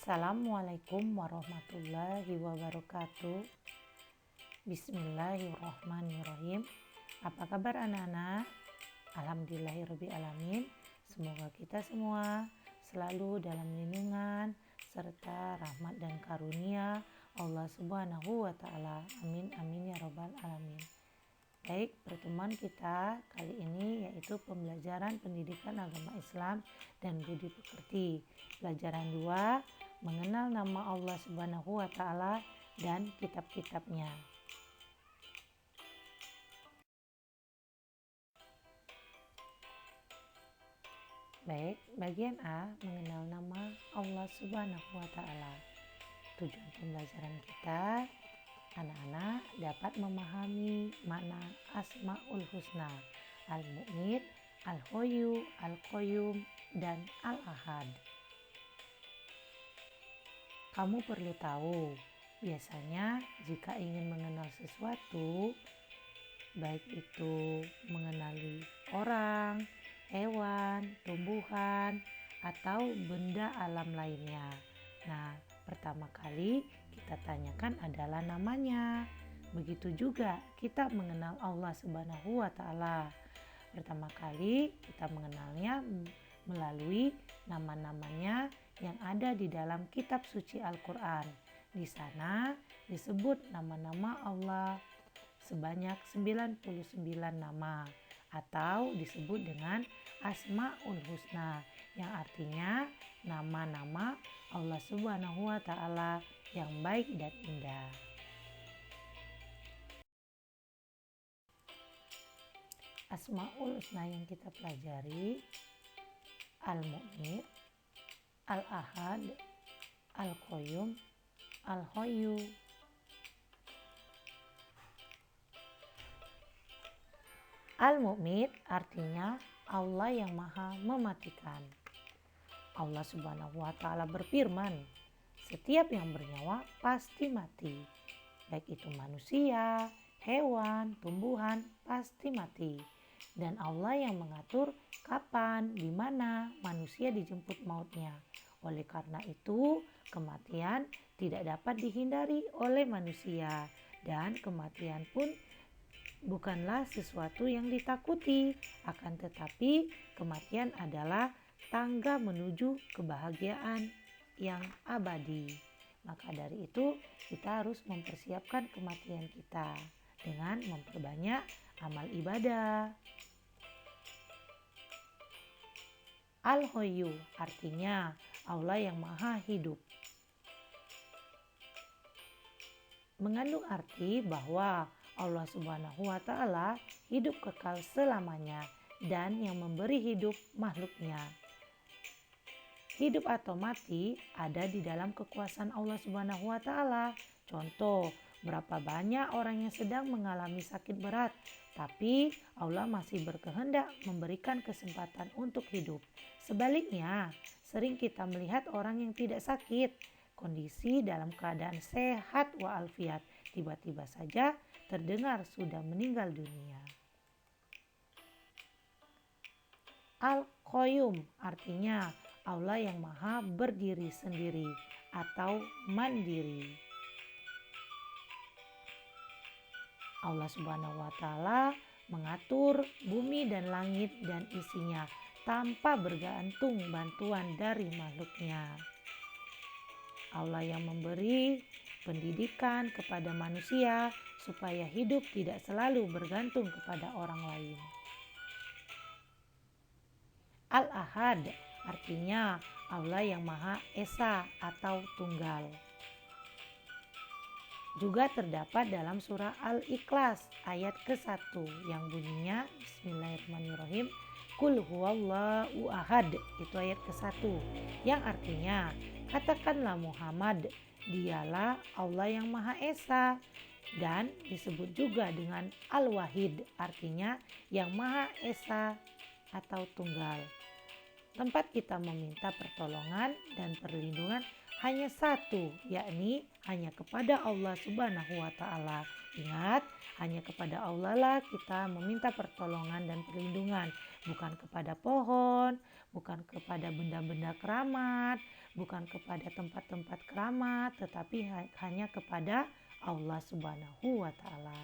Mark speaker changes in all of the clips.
Speaker 1: Assalamualaikum warahmatullahi wabarakatuh. Bismillahirrahmanirrahim. Apa kabar anak-anak? Alhamdulillahirrabbilalamin. Semoga kita semua selalu dalam lindungan serta rahmat dan karunia Allah Subhanahu wa Ta'ala. Amin amin ya rabbal alamin. Baik, pertemuan kita kali ini yaitu pembelajaran pendidikan agama Islam dan budi pekerti. Pelajaran 2, mengenal nama Allah Subhanahu wa Ta'ala dan kitab-kitabnya. Baik, bagian A, mengenal nama Allah Subhanahu wa Ta'ala. Tujuan pembelajaran kita, anak-anak dapat memahami makna Asmaul Husna, Al-Mu'id, Al-Hayyu, Al-Qayyum, dan Al-Ahad. Kamu perlu tahu, biasanya jika ingin mengenal sesuatu, baik itu mengenali orang, hewan, tumbuhan, atau benda alam lainnya. Nah, pertama kali kita tanyakan adalah namanya. Begitu juga kita mengenal Allah Subhanahu wa Ta'ala. Pertama kali kita mengenalnya melalui nama-namanya yang ada di dalam kitab suci Al-Quran. Di sana disebut nama-nama Allah sebanyak 99 nama atau disebut dengan Asmaul Husna, yang artinya nama-nama Allah Subhanahu wa Ta'ala yang baik dan indah. Asmaul Husna yang kita pelajari Al-Mu'id, Al-Ahad, Al-Qayyum, Al-Hayyu. Al-Mu'id artinya Allah yang maha mematikan. Allah Subhanahu wa Ta'ala berfirman, setiap yang bernyawa pasti mati. Baik itu manusia, hewan, tumbuhan pasti mati. Dan Allah yang mengatur kapan, di mana manusia dijemput mautnya. Oleh karena itu, kematian tidak dapat dihindari oleh manusia. Dan kematian pun bukanlah sesuatu yang ditakuti. Akan tetapi, kematian adalah tangga menuju kebahagiaan yang abadi. Maka dari itu, kita harus mempersiapkan kematian kita dengan memperbanyak amal ibadah. Al-Hayyu artinya Allah yang maha hidup. Mengandung arti bahwa Allah Subhanahu wa Ta'ala hidup kekal selamanya dan yang memberi hidup makhluknya. Hidup atau mati ada di dalam kekuasaan Allah Subhanahu wa Ta'ala. Contoh, berapa banyak orang yang sedang mengalami sakit berat, tapi Allah masih berkehendak memberikan kesempatan untuk hidup. Sebaliknya, sering kita melihat orang yang tidak sakit, kondisi dalam keadaan sehat walafiat, tiba-tiba saja terdengar sudah meninggal dunia. Al-Qayyum artinya Allah yang maha berdiri sendiri atau mandiri. Allah Subhanahu wa Ta'ala mengatur bumi dan langit dan isinya tanpa bergantung bantuan dari makhluknya. Allah yang memberi pendidikan kepada manusia supaya hidup tidak selalu bergantung kepada orang lain. Al-Ahad artinya Allah yang Maha Esa atau Tunggal. Juga terdapat dalam surah Al-Ikhlas ayat ke-1 yang bunyinya Bismillahirrahmanirrahim, Qul huwallahu ahad, itu ayat ke-1, yang artinya katakanlah Muhammad, dialah Allah yang Maha Esa. Dan disebut juga dengan Al-Wahid, artinya yang Maha Esa atau Tunggal. Tempat kita meminta pertolongan dan perlindungan hanya satu, yakni hanya kepada Allah Subhanahu wa Ta'ala. Ingat, hanya kepada Allah lah kita meminta pertolongan dan perlindungan, bukan kepada pohon, bukan kepada benda-benda keramat, bukan kepada tempat-tempat keramat, tetapi hanya kepada Allah Subhanahu wa Ta'ala.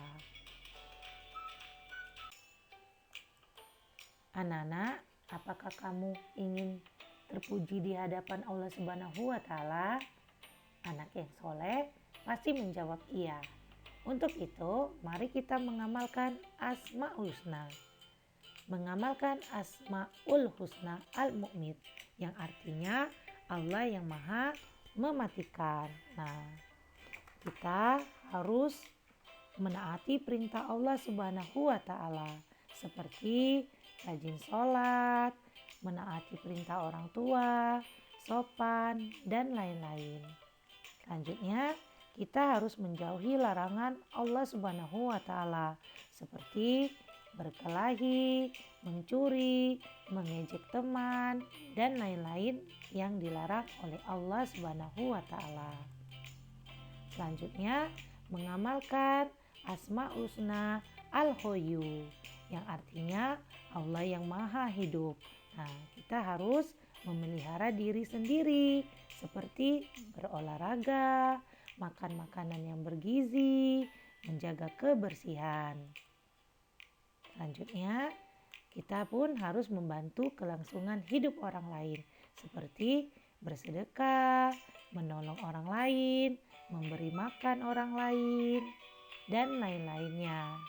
Speaker 1: Anak-anak, apakah kamu ingin terpuji di hadapan Allah Subhanahu wa Ta'ala? Anak yang soleh pasti menjawab iya. Untuk itu, mari kita mengamalkan Asmaul Husna. Mengamalkan Asmaul Husna Al-Mu'mid, yang artinya Allah yang Maha Mematikan. Nah, kita harus menaati perintah Allah Subhanahu wa Ta'ala, seperti rajin sholat, menaati perintah orang tua, sopan, dan lain-lain. Selanjutnya, kita harus menjauhi larangan Allah Subhanahu wa Ta'ala, seperti berkelahi, mencuri, mengejek teman, dan lain-lain yang dilarang oleh Allah Subhanahu wa Ta'ala. Selanjutnya, mengamalkan Asmaul Husna Al-Hayyu, yang artinya Allah yang Maha Hidup. Nah, kita harus memelihara diri sendiri, seperti berolahraga, makan makanan yang bergizi, menjaga kebersihan. Selanjutnya, kita pun harus membantu kelangsungan hidup orang lain, seperti bersedekah, menolong orang lain, memberi makan orang lain, dan lain-lainnya.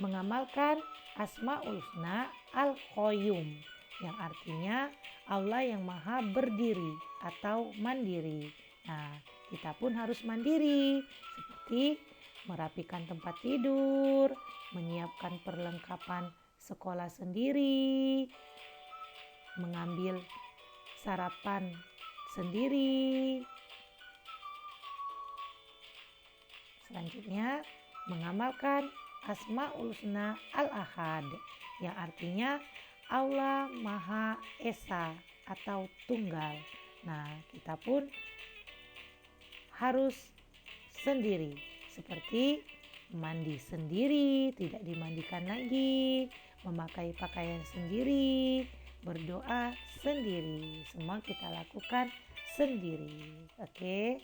Speaker 1: Mengamalkan Asmaul Husna Al-Qayyum, yang artinya Allah yang Maha Berdiri atau mandiri. Nah, kita pun harus mandiri, seperti merapikan tempat tidur, menyiapkan perlengkapan sekolah sendiri, mengambil sarapan sendiri. Selanjutnya, mengamalkan Asmaul Husna Al-Ahad, yang artinya Allah Maha Esa atau Tunggal. Nah, kita pun harus sendiri, seperti mandi sendiri, tidak dimandikan lagi, memakai pakaian sendiri, berdoa sendiri. Semua kita lakukan sendiri. Oke.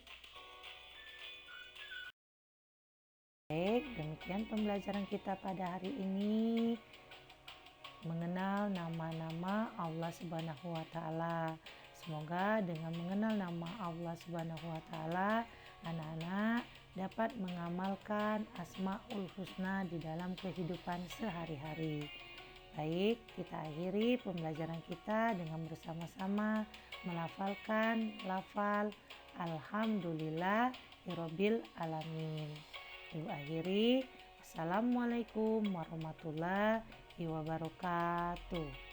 Speaker 1: Baik, demikian pembelajaran kita pada hari ini, mengenal nama-nama Allah Subhanahu wa Ta'ala. Semoga dengan mengenal nama Allah Subhanahu wa Ta'ala, anak-anak dapat mengamalkan Asmaul Husna di dalam kehidupan sehari-hari. Baik, kita akhiri pembelajaran kita dengan bersama-sama melafalkan lafal Alhamdulillahirabbil alamin. Ibu akhiri, Assalamualaikum warahmatullahi wabarakatuh.